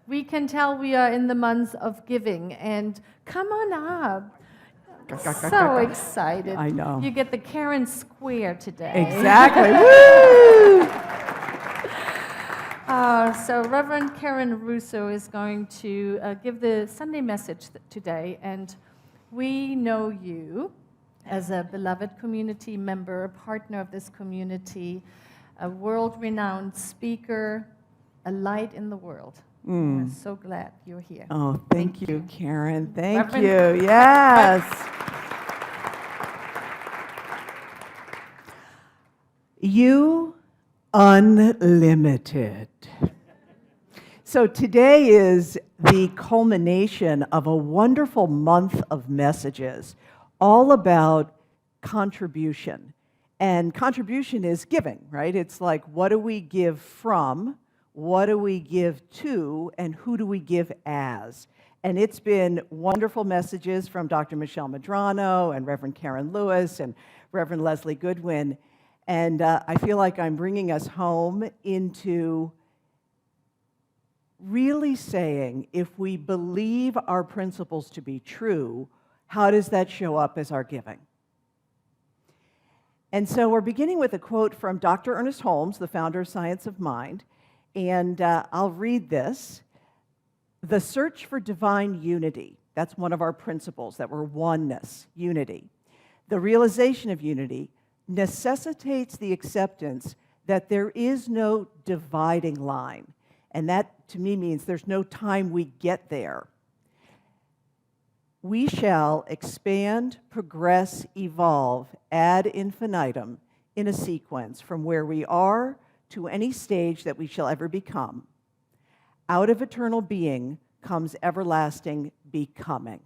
We can tell we are in the month of giving, and come on up. So excited. I know. You get the Karen Square today. Exactly. Woo! So Reverend Karen Russo is going to give the Sunday message today, and we know you as a beloved community member, a partner of this community, a world-renowned speaker, a light in the world. We're so glad you're here. Oh, thank you, Karen. Thank Reverend- you. Yes. You unlimited. So today is the culmination of a wonderful month of messages all about contribution. And contribution is giving, right? It's like, what do we give from? What do we give to? And who do we give as? And it's been wonderful messages from Dr. Michelle Medrano and Reverend Karen Lewis and Reverend Leslie Goodwin. And I feel like I'm bringing us home into really saying, if we believe our principles to be true, how does that show up as our giving? And so we're beginning with a quote from Dr. Ernest Holmes, the founder of Science of Mind, and I'll read this. The search for divine unity, that's one of our principles, that we're oneness, unity. The realization of unity necessitates the acceptance that there is no dividing line. And that, to me, means there's no time we get there. We shall expand, progress, evolve, ad infinitum in a sequence from where we are to any stage that we shall ever become. Out of eternal being comes everlasting becoming.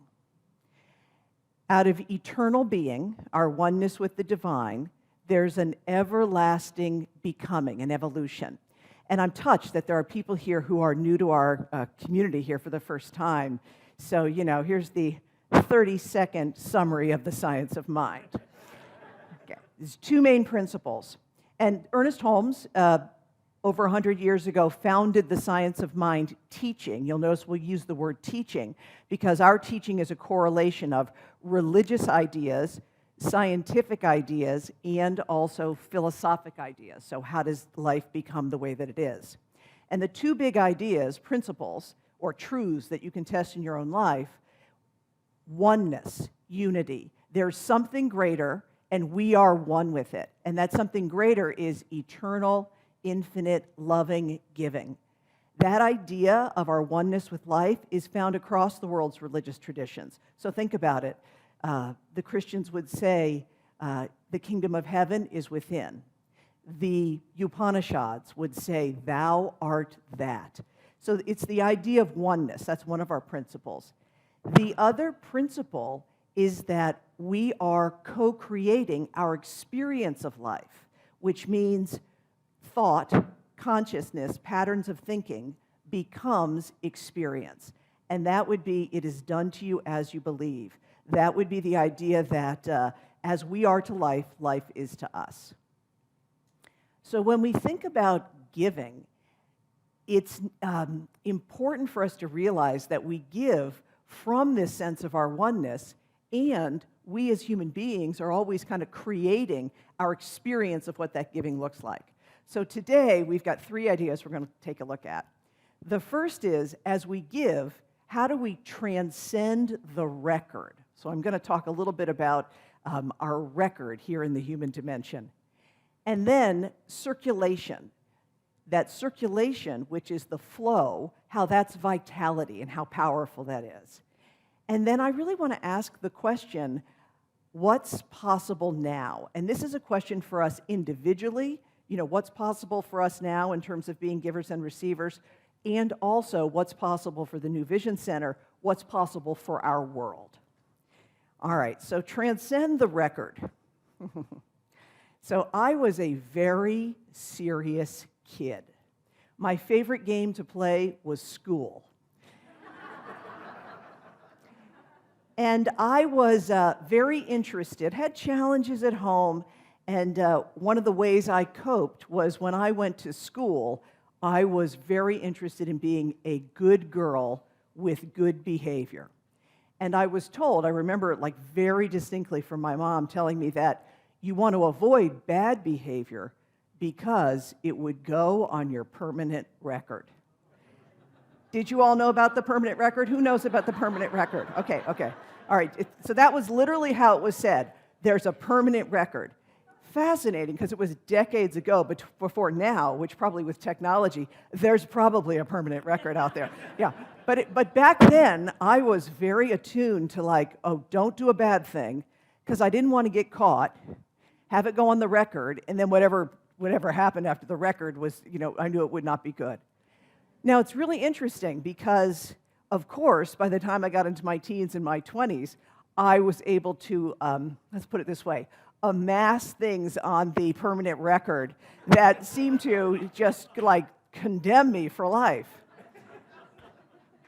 Out of eternal being, our oneness with the divine, there's an everlasting becoming, an evolution. And I'm touched that there are people here who are new to our community here for the first time. So, here's the 30-second summary of the Science of Mind. Okay. There's two main principles. And Ernest Holmes, over 100 years ago, founded the Science of Mind teaching. You'll notice we'll use the word teaching because our teaching is a correlation of religious ideas, scientific ideas, and also philosophic ideas. So how does life become the way that it is? And the two big ideas, principles, or truths that you can test in your own life, oneness, unity. There's something greater, and we are one with it. And that something greater is eternal, infinite, loving giving. That idea of our oneness with life is found across the world's religious traditions. So think about it. The Christians would say, the kingdom of heaven is within. The Upanishads would say, thou art that. So it's the idea of oneness. That's one of our principles. The other principle is that we are co-creating our experience of life, which means thought, consciousness, patterns of thinking becomes experience. And that would be, it is done to you as you believe. That would be the idea that as we are to life, life is to us. So when we think about giving, it's important for us to realize that we give from this sense of our oneness, and we as human beings are always kind of creating our experience of what that giving looks like. So today, we've got three ideas we're going to take a look at. The first is, as we give, how do we transcend the record? So I'm going to talk a little bit about our record here in the human dimension. And then circulation. That circulation, which is the flow, how that's vitality and how powerful that is. And then I really want to ask the question, what's possible now? And this is a question for us individually, what's possible for us now in terms of being givers and receivers, and also what's possible for the New Vision Center, what's possible for our world. All right, so transcend the record. So I was a very serious kid. My favorite game to play was school. And I was very interested, had challenges at home, and one of the ways I coped was when I went to school, I was very interested in being a good girl with good behavior. And I was told, I remember it like very distinctly from my mom telling me that you want to avoid bad behavior because it would go on your permanent record. Did you all know about the permanent record? Who knows about the permanent record? Okay. All right, so that was literally how it was said. There's a permanent record. Fascinating, because it was decades ago, but before now, which probably with technology, there's probably a permanent record out there. Yeah, but back then, I was very attuned to like, oh, don't do a bad thing, because I didn't want to get caught, have it go on the record, and then whatever happened after the record was, I knew it would not be good. Now, it's really interesting because, of course, by the time I got into my teens and my 20s, I was able to, let's put it this way, amass things on the permanent record that seemed to just like condemn me for life.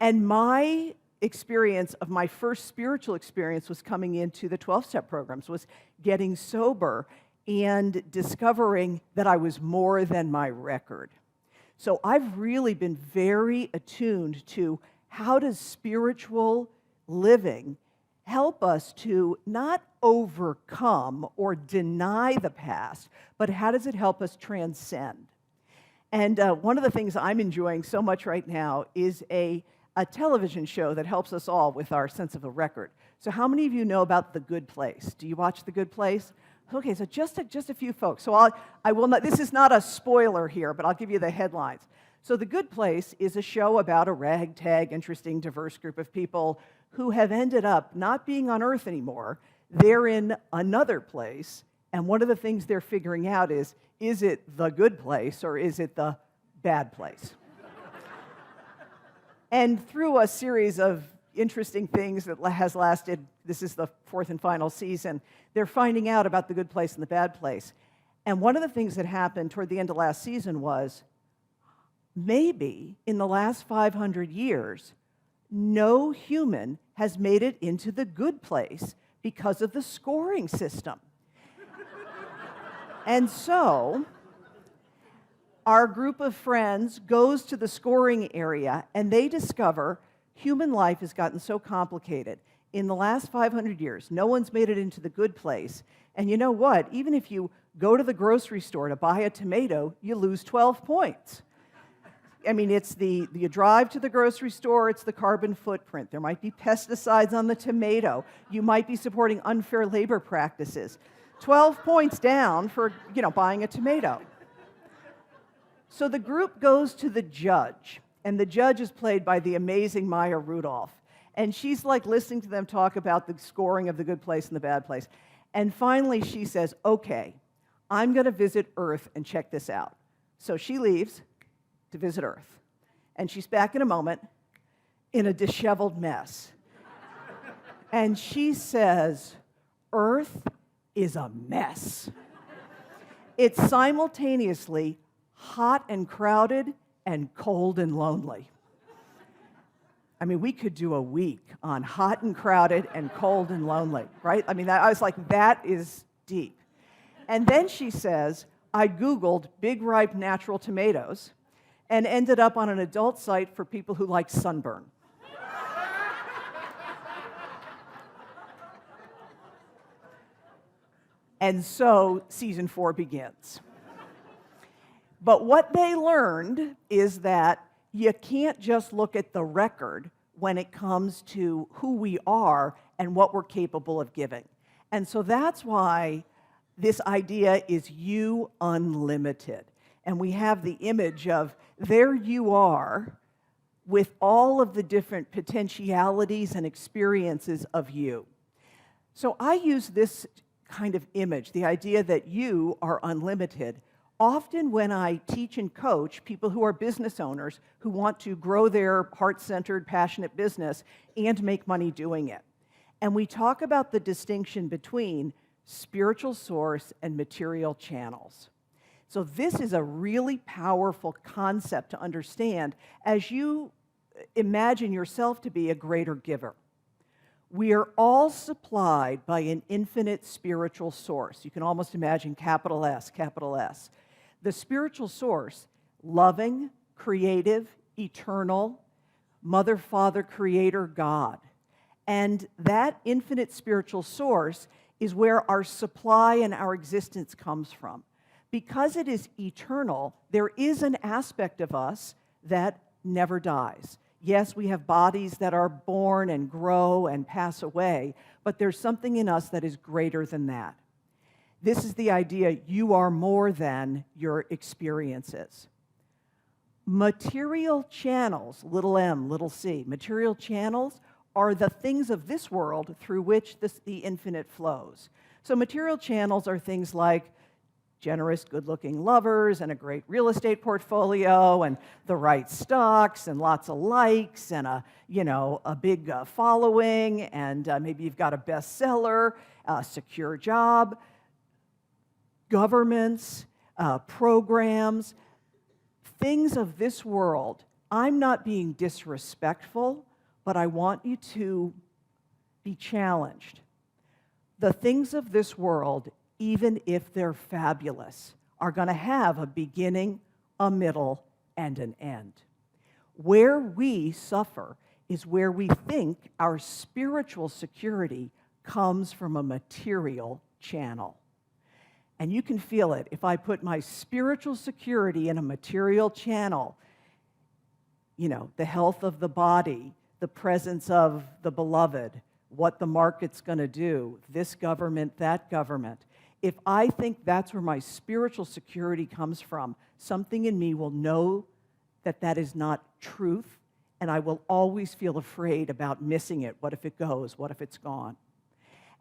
And my experience of my first spiritual experience was coming into the 12-step programs, was getting sober and discovering that I was more than my record. So I've really been very attuned to how does spiritual living help us to not overcome or deny the past, but how does it help us transcend? And one of the things I'm enjoying so much right now is a television show that helps us all with our sense of a record. So how many of you know about The Good Place? Do you watch The Good Place? Okay, so just a few folks. So I will not, this is not a spoiler here, but I'll give you the headlines. So The Good Place is a show about a ragtag, interesting, diverse group of people who have ended up not being on Earth anymore. They're in another place, and one of the things they're figuring out is it the good place or is it the bad place? And through a series of interesting things that has lasted, this is the 4th and final season, they're finding out about the good place and the bad place. And one of the things that happened toward the end of last season was, maybe in the last 500 years, no human has made it into the good place because of the scoring system. And so, our group of friends goes to the scoring area, and they discover human life has gotten so complicated. In the last 500 years, no one's made it into the good place. And you know what? Even if you go to the grocery store to buy a tomato, you lose 12 points. I mean, it's you drive to the grocery store, it's the carbon footprint. There might be pesticides on the tomato. You might be supporting unfair labor practices. 12 points down for, buying a tomato. So the group goes to the judge, and the judge is played by the amazing Maya Rudolph. And she's like listening to them talk about the scoring of the good place and the bad place. And finally she says, okay, I'm going to visit Earth and check this out. So she leaves to visit Earth. And she's back in a moment in a disheveled mess. And she says, Earth is a mess. It's simultaneously hot and crowded and cold and lonely. I mean, we could do a week on hot and crowded and cold and lonely, right? I mean, I was like, that is deep. And then she says, I Googled big ripe natural tomatoes and ended up on an adult site for people who like sunburn. And so season 4 begins. But what they learned is that you can't just look at the record when it comes to who we are and what we're capable of giving. And so that's why this idea is you unlimited. And we have the image of there you are with all of the different potentialities and experiences of you. So I use this kind of image, the idea that you are unlimited, often when I teach and coach people who are business owners who want to grow their heart-centered, passionate business and make money doing it. And we talk about the distinction between spiritual source and material channels. So this is a really powerful concept to understand as you imagine yourself to be a greater giver. We are all supplied by an infinite spiritual source. You can almost imagine capital S, capital S. The spiritual source, loving, creative, eternal, Mother, Father, Creator, God. And that infinite spiritual source is where our supply and our existence comes from. Because it is eternal, there is an aspect of us that never dies. Yes, we have bodies that are born and grow and pass away, but there's something in us that is greater than that. This is the idea: you are more than your experiences. Material channels, little m, little c, material channels are the things of this world through which the infinite flows. So material channels are things like generous, good-looking lovers and a great real estate portfolio and the right stocks and lots of likes and a big following, and maybe you've got a bestseller, a secure job, governments, programs, things of this world. I'm not being disrespectful, but I want you to be challenged. The things of this world, even if they're fabulous, are going to have a beginning, a middle, and an end. Where we suffer is where we think our spiritual security comes from a material channel. And you can feel it. If I put my spiritual security in a material channel, the health of the body, the presence of the beloved, what the market's going to do, this government, that government. If I think that's where my spiritual security comes from, something in me will know that that is not truth, and I will always feel afraid about missing it. What if it goes? What if it's gone?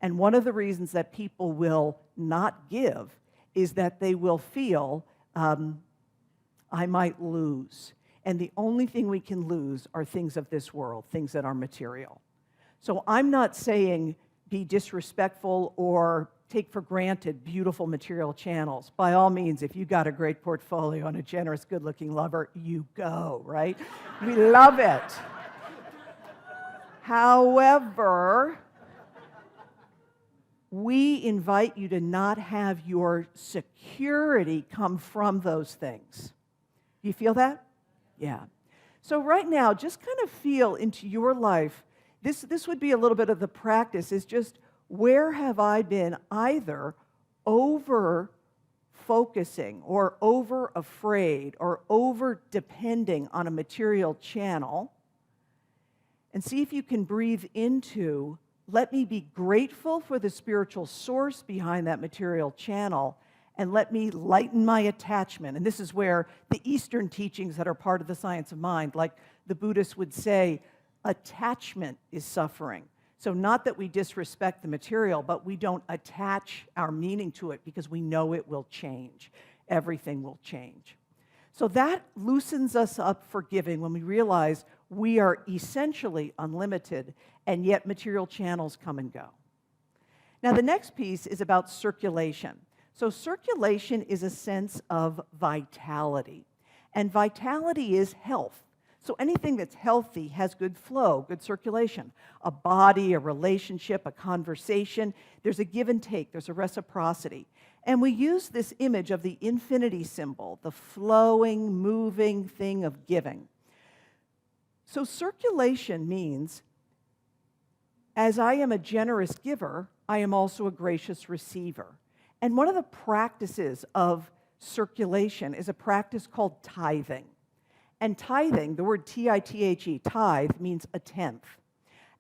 And one of the reasons that people will not give is that they will feel, I might lose. And the only thing we can lose are things of this world, things that are material. So I'm not saying be disrespectful or take for granted beautiful material channels. By all means, if you got a great portfolio and a generous, good-looking lover, you go, right? We love it. However, we invite you to not have your security come from those things. Do you feel that? Yeah. So right now, just kind of feel into your life. This would be a little bit of the practice, is just where have I been either over-focusing or over-afraid or over-depending on a material channel, and see if you can breathe into, let me be grateful for the spiritual source behind that material channel, and let me lighten my attachment. And this is where the Eastern teachings that are part of the science of mind, like the Buddhists would say, attachment is suffering. So not that we disrespect the material, but we don't attach our meaning to it because we know it will change. Everything will change. So that loosens us up for giving when we realize we are essentially unlimited, and yet material channels come and go. Now the next piece is about circulation. So circulation is a sense of vitality, and vitality is health. So anything that's healthy has good flow, good circulation. A body, a relationship, a conversation, there's a give and take, there's a reciprocity. And we use this image of the infinity symbol, the flowing, moving thing of giving. So circulation means, as I am a generous giver, I am also a gracious receiver. And one of the practices of circulation is a practice called tithing. And tithing, the word T-I-T-H-E, tithe, means a tenth.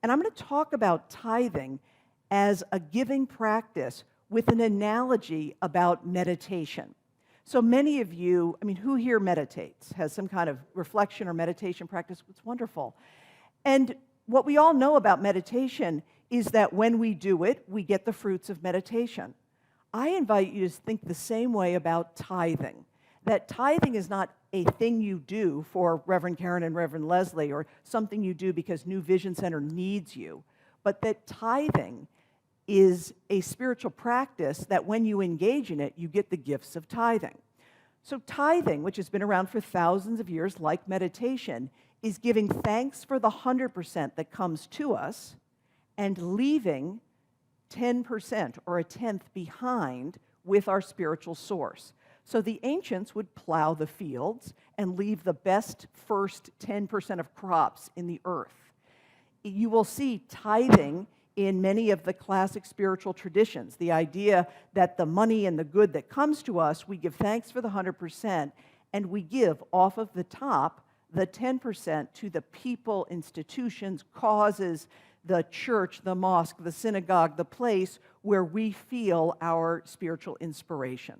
And I'm going to talk about tithing as a giving practice with an analogy about meditation. So many of you, who here meditates, has some kind of reflection or meditation practice? It's wonderful. And what we all know about meditation is that when we do it, we get the fruits of meditation. I invite you to think the same way about tithing. That tithing is not a thing you do for Reverend Karen and Reverend Leslie, or something you do because New Vision Center needs you, but that tithing is a spiritual practice that when you engage in it, you get the gifts of tithing. So tithing, which has been around for thousands of years, like meditation, is giving thanks for the 100% that comes to us and leaving 10% or a tenth behind with our spiritual source. So the ancients would plow the fields and leave the best first 10% of crops in the earth. You will see tithing in many of the classic spiritual traditions, the idea that the money and the good that comes to us, we give thanks for the 100%, and we give off of the top the 10% to the people, institutions, causes, the church, the mosque, the synagogue, the place where we feel our spiritual inspiration.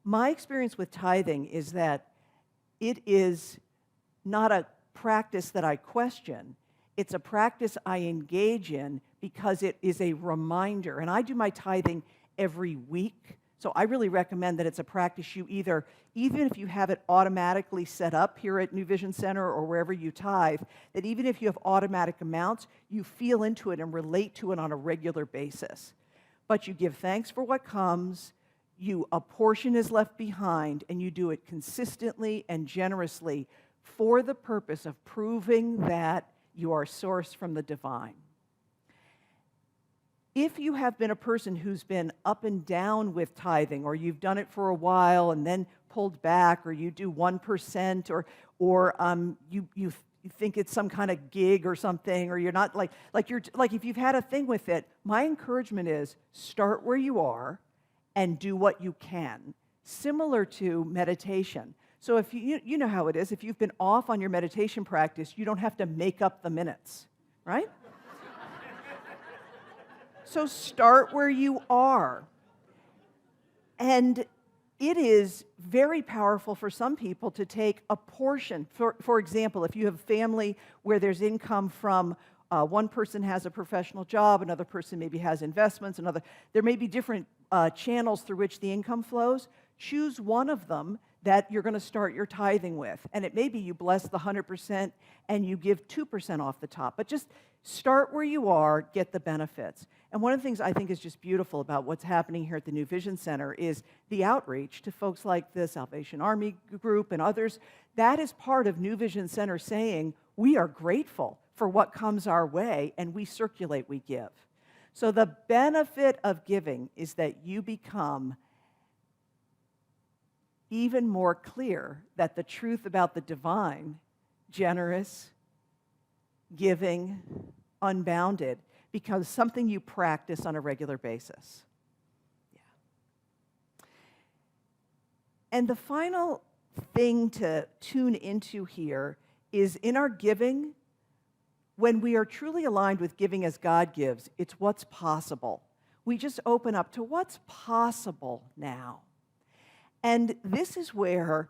My experience with tithing is that it is not a practice that I question. It's a practice I engage in because it is a reminder. And I do my tithing every week. So I really recommend that it's a practice you either, even if you have it automatically set up here at New Vision Center or wherever you tithe, that even if you have automatic amounts, you feel into it and relate to it on a regular basis. But you give thanks for what comes, a portion is left behind, and you do it consistently and generously for the purpose of proving that you are sourced from the divine. If you have been a person who's been up and down with tithing, or you've done it for a while and then pulled back, or you do 1%, or you think it's some kind of gig or something, or you're not like if you've had a thing with it, my encouragement is start where you are and do what you can, similar to meditation. So if you know how it is, if you've been off on your meditation practice, you don't have to make up the minutes, right? So start where you are. And it is very powerful for some people to take a portion. For example, if you have a family where there's income from one person has a professional job, another person maybe has investments, there may be different channels through which the income flows. Choose one of them that you're going to start your tithing with. And it may be you bless the 100% and you give 2% off the top. But just start where you are, get the benefits. And one of the things I think is just beautiful about what's happening here at the New Vision Center is the outreach to folks like the Salvation Army group and others. That is part of New Vision Center saying, we are grateful for what comes our way, and we circulate, we give. So the benefit of giving is that you become even more clear that the truth about the divine, generous, giving, unbounded, becomes something you practice on a regular basis. Yeah. And the final thing to tune into here is in our giving, when we are truly aligned with giving as God gives, it's what's possible. We just open up to what's possible now. And this is where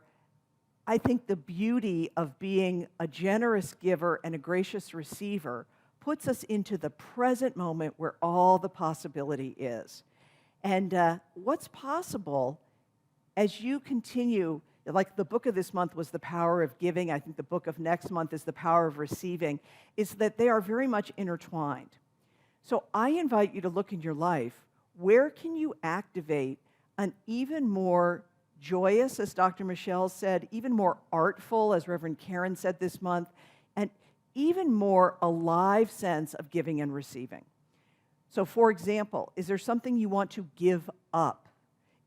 I think the beauty of being a generous giver and a gracious receiver puts us into the present moment where all the possibility is. And what's possible as you continue, like the book of this month was The Power of Giving, I think the book of next month is The Power of Receiving, is that they are very much intertwined. So I invite you to look in your life, where can you activate an even more joyous, as Dr. Michelle said, even more artful, as Reverend Karen said this month, and even more alive sense of giving and receiving. So for example, is there something you want to give up?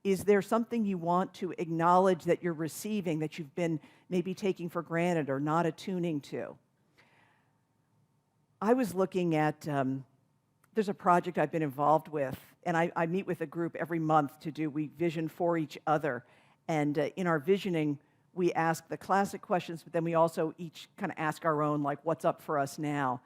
Is there something you want to acknowledge that you're receiving that you've been maybe taking for granted or not attuning to? I was looking at, there's a project I've been involved with, and I meet with a group every month we vision for each other. And in our visioning, we ask the classic questions, but then we also each kind of ask our own, like, what's up for us now?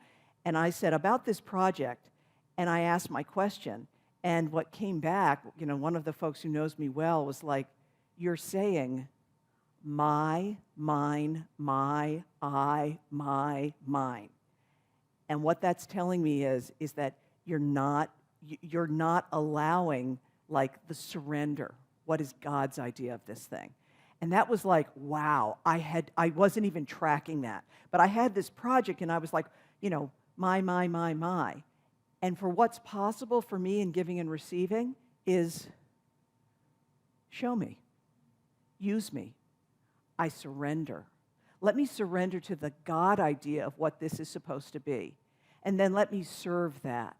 And I said, about this project, and I asked my question, and what came back, one of the folks who knows me well was like, you're saying, my, mine, my, I, my, mine. And what that's telling me is that you're not allowing, like, the surrender. What is God's idea of this thing? And that was like, wow, I wasn't even tracking that. But I had this project, and I was like, my. And for what's possible for me in giving and receiving is show me, use me, I surrender. Let me surrender to the God idea of what this is supposed to be, and then let me serve that.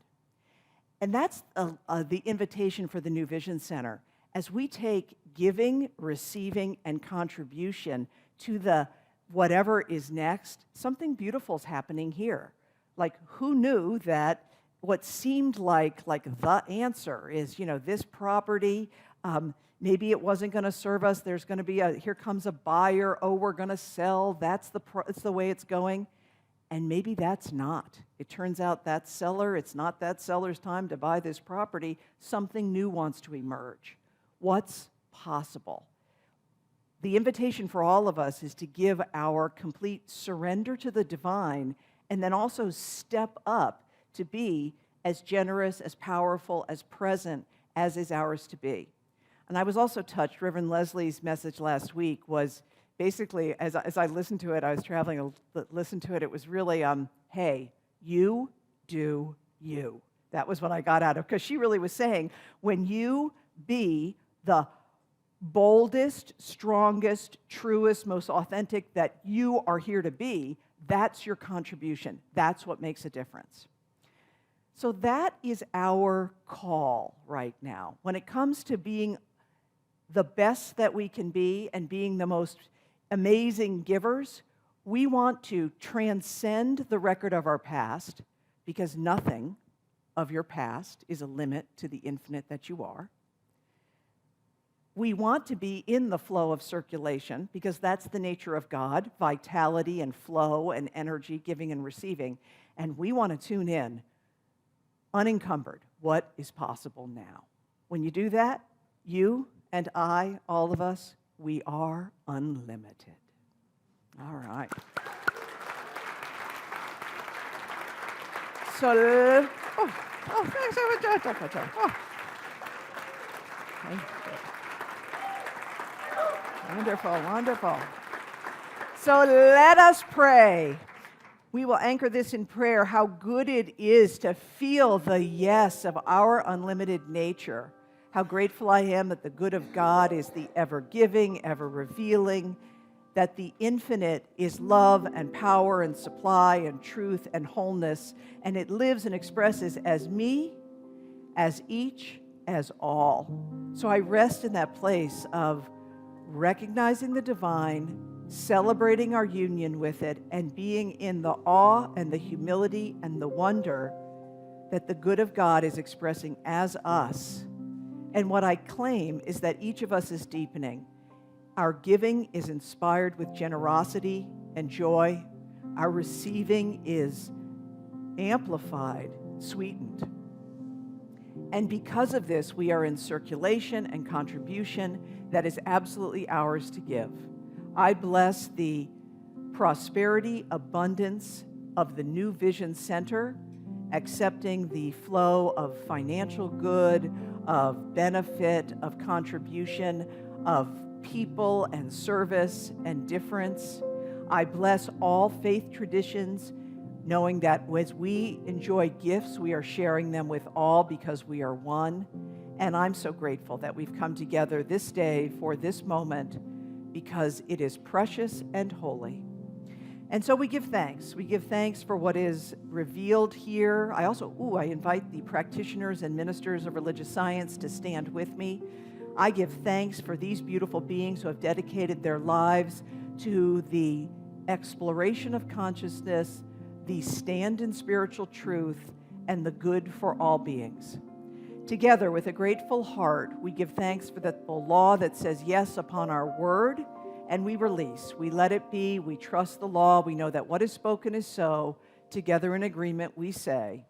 And that's the invitation for the New Vision Center. as we take giving, receiving, and contribution to the whatever is next, something beautiful is happening here. Like, who knew that what seemed like the answer is, this property, maybe it wasn't going to serve us. There's going to be here comes a buyer. Oh, we're going to sell. That's the way it's going. And maybe that's not. It turns out that seller, it's not that seller's time to buy this property. Something new wants to emerge. What's possible? The invitation for all of us is to give our complete surrender to the divine and then also step up to be as generous, as powerful, as present as is ours to be. And I was also touched, Reverend Leslie's message last week was basically, as I listened to it, I was traveling, listened to it, it was really, hey, you do you. That was what I got out of, because she really was saying, when you be the boldest, strongest, truest, most authentic that you are here to be, that's your contribution. That's what makes a difference. So that is our call right now. When it comes to being the best that we can be and being the most amazing givers, we want to transcend the record of our past, because nothing of your past is a limit to the infinite that you are. We want to be in the flow of circulation, because that's the nature of God, vitality and flow and energy, giving and receiving. And we want to tune in, unencumbered, what is possible now. When you do that, you and I, all of us, we are unlimited. All right. So, thanks. Thank you. Wonderful, wonderful. So let us pray. We will anchor this in prayer, how good it is to feel the yes of our unlimited nature. How grateful I am that the good of God is the ever-giving, ever-revealing, that the infinite is love and power and supply and truth and wholeness, and it lives and expresses as me, as each, as all. So I rest in that place of recognizing the divine, celebrating our union with it, and being in the awe and the humility and the wonder that the good of God is expressing as us. And what I claim is that each of us is deepening. Our giving is inspired with generosity and joy. Our receiving is amplified, sweetened. And because of this, we are in circulation and contribution that is absolutely ours to give. I bless the prosperity, abundance of the New Vision Center, accepting the flow of financial good, of benefit, of contribution, of people and service and difference. I bless all faith traditions, knowing that as we enjoy gifts, we are sharing them with all because we are one. And I'm so grateful that we've come together this day for this moment, because it is precious and holy. And so we give thanks. We give thanks for what is revealed here. I invite the practitioners and ministers of religious science to stand with me. I give thanks for these beautiful beings who have dedicated their lives to the exploration of consciousness, the stand in spiritual truth, and the good for all beings. Together, with a grateful heart, we give thanks for the law that says yes upon our word, and we release. We let it be. We trust the law. We know that what is spoken is so. Together in agreement, we say,